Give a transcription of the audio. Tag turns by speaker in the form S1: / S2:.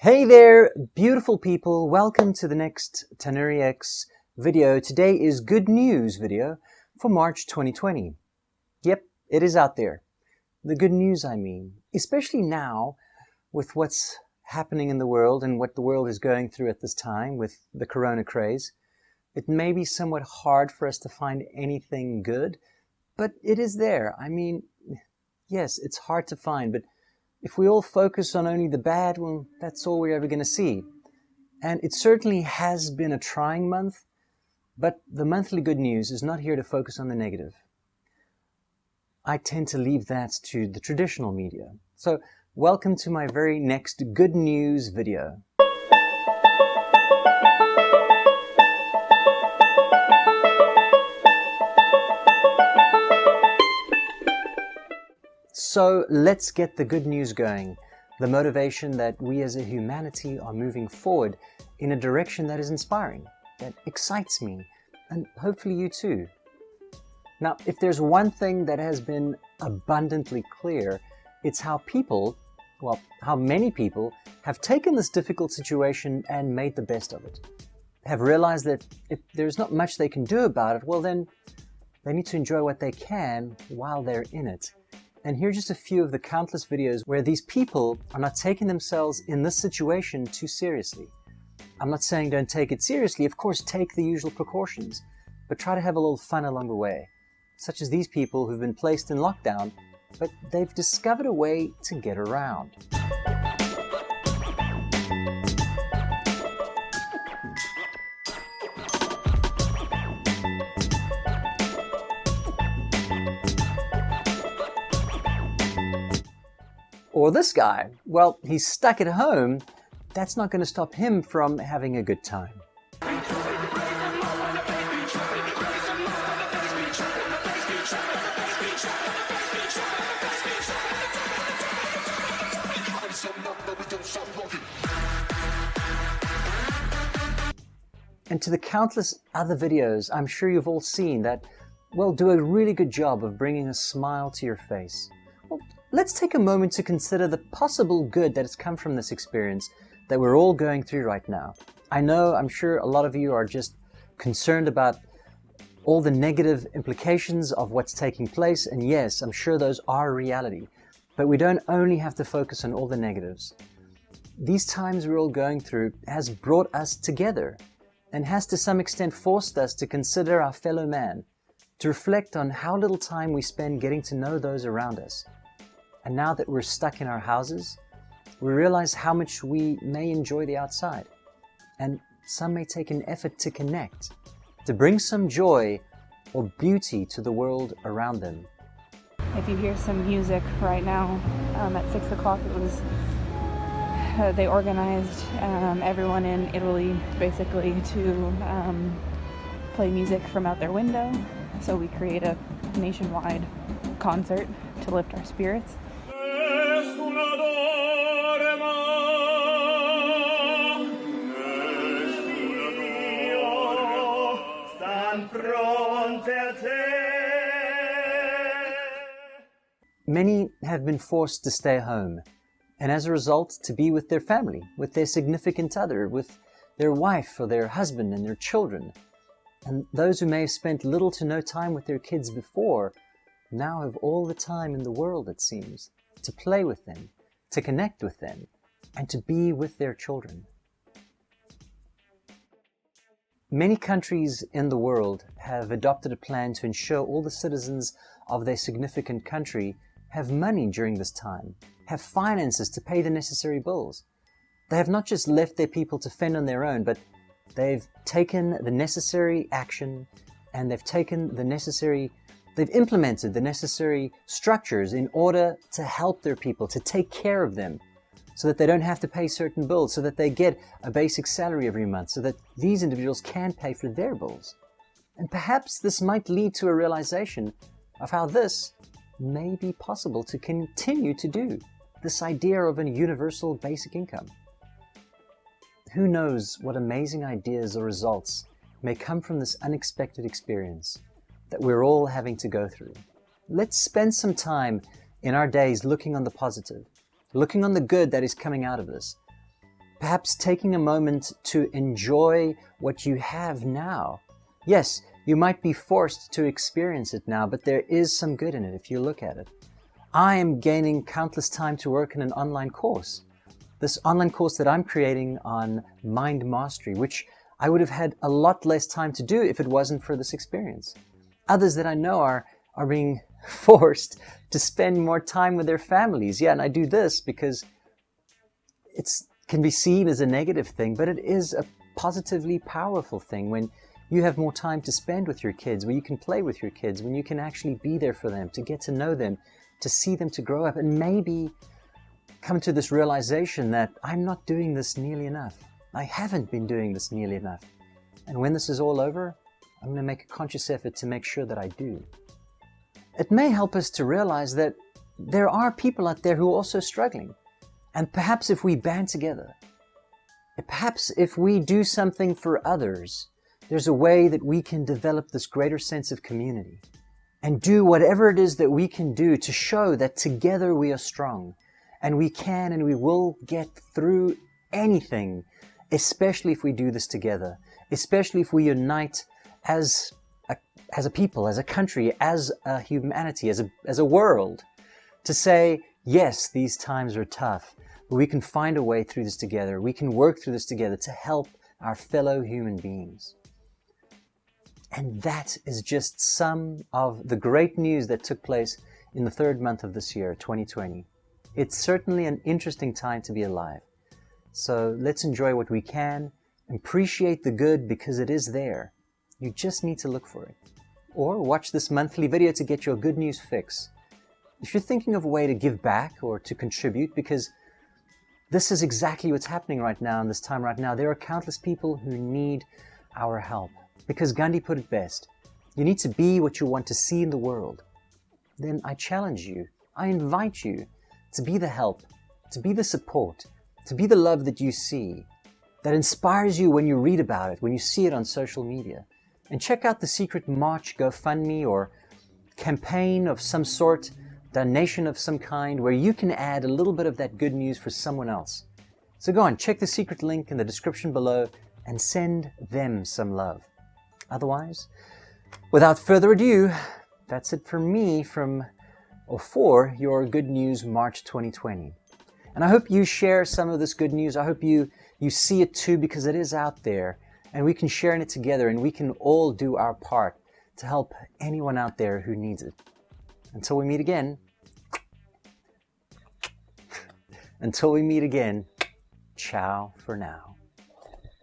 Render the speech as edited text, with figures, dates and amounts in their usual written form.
S1: Hey there, beautiful people. Welcome to the next Tanuri X video. Today is good news video for March 2020. Yep, it is out there. The good news, I mean, especially now with what's happening in the world and what the world is going through at this time with the corona craze. It may be somewhat hard for us to find anything good, but it is there. I mean, yes, it's hard to find, but if we all focus on only the bad, well, that's all we're ever going to see. And it certainly has been a trying month, but the monthly good news is not here to focus on the negative. I tend to leave that to the traditional media. So, welcome to my very next good news video. So let's get the good news going, the motivation that we as a humanity are moving forward in a direction that is inspiring, that excites me, and hopefully you too. Now, if there's one thing that has been abundantly clear, it's how many people have taken this difficult situation and made the best of it, have realized that if there's not much they can do about it, well then, they need to enjoy what they can while they're in it. And here are just a few of the countless videos where these people are not taking themselves in this situation too seriously. I'm not saying don't take it seriously, of course take the usual precautions, but try to have a little fun along the way. Such as these people who've been placed in lockdown, but they've discovered a way to get around. Or this guy, well, he's stuck at home. That's not going to stop him from having a good time. And to the countless other videos I'm sure you've all seen that, well, do a really good job of bringing a smile to your face. Well, let's take a moment to consider the possible good that has come from this experience that we're all going through right now. I'm sure a lot of you are just concerned about all the negative implications of what's taking place, and yes, I'm sure those are a reality. But we don't only have to focus on all the negatives. These times we're all going through has brought us together and has to some extent forced us to consider our fellow man, to reflect on how little time we spend getting to know those around us. And now that we're stuck in our houses, we realize how much we may enjoy the outside. And some may take an effort to connect, to bring some joy or beauty to the world around them.
S2: If you hear some music right now, at 6 o'clock it was, they organized everyone in Italy basically to play music from out their window. So we create a nationwide concert to lift our spirits.
S1: Many have been forced to stay home, and as a result to be with their family, with their significant other, with their wife or their husband and their children. And those who may have spent little to no time with their kids before, now have all the time in the world, it seems, to play with them, to connect with them, and to be with their children. Many countries in the world have adopted a plan to ensure all the citizens of their significant country have money during this time, have finances to pay the necessary bills. They have not just left their people to fend on their own, but they've taken the necessary action and they've implemented the necessary structures in order to help their people, to take care of them, so that they don't have to pay certain bills, so that they get a basic salary every month, so that these individuals can pay for their bills. And perhaps this might lead to a realization of how this may be possible to continue to do, this idea of a universal basic income. Who knows what amazing ideas or results may come from this unexpected experience that we're all having to go through. Let's spend some time in our days looking on the positive, looking on the good that is coming out of this. Perhaps taking a moment to enjoy what you have now. Yes, you might be forced to experience it now, but there is some good in it if you look at it. I am gaining countless time to work in an online course. This online course that I'm creating on mind mastery, which I would have had a lot less time to do if it wasn't for this experience. Others that I know are being forced to spend more time with their families. Yeah, and I do this because it can be seen as a negative thing, but it is a positively powerful thing when you have more time to spend with your kids, when you can play with your kids, when you can actually be there for them, to get to know them, to see them to grow up, and maybe come to this realization that I'm not doing this nearly enough. I haven't been doing this nearly enough. And when this is all over, I'm going to make a conscious effort to make sure that I do. It may help us to realize that there are people out there who are also struggling. And perhaps if we band together, perhaps if we do something for others, there's a way that we can develop this greater sense of community and do whatever it is that we can do to show that together we are strong and we can and we will get through anything, especially if we do this together, especially if we unite as a people, as a country, as a humanity, as a world, to say, yes, these times are tough, but we can find a way through this together. We can work through this together to help our fellow human beings. And that is just some of the great news that took place in the third month of this year, 2020. It's certainly an interesting time to be alive. So let's enjoy what we can, appreciate the good because it is there. You just need to look for it. Or watch this monthly video to get your good news fix. If you're thinking of a way to give back or to contribute, because this is exactly what's happening right now in this time right now. There are countless people who need our help. Because Gandhi put it best, you need to be what you want to see in the world. Then I challenge you, I invite you to be the help, to be the support, to be the love that you see, that inspires you when you read about it, when you see it on social media. And check out the Secret March GoFundMe or campaign of some sort, donation of some kind, where you can add a little bit of that good news for someone else. So go on, check the secret link in the description below and send them some love. Otherwise, without further ado, that's it for me for your Good News March 2020. And I hope you share some of this good news. I hope you see it too, because it is out there and we can share in it together and we can all do our part to help anyone out there who needs it. Until we meet again, ciao for now.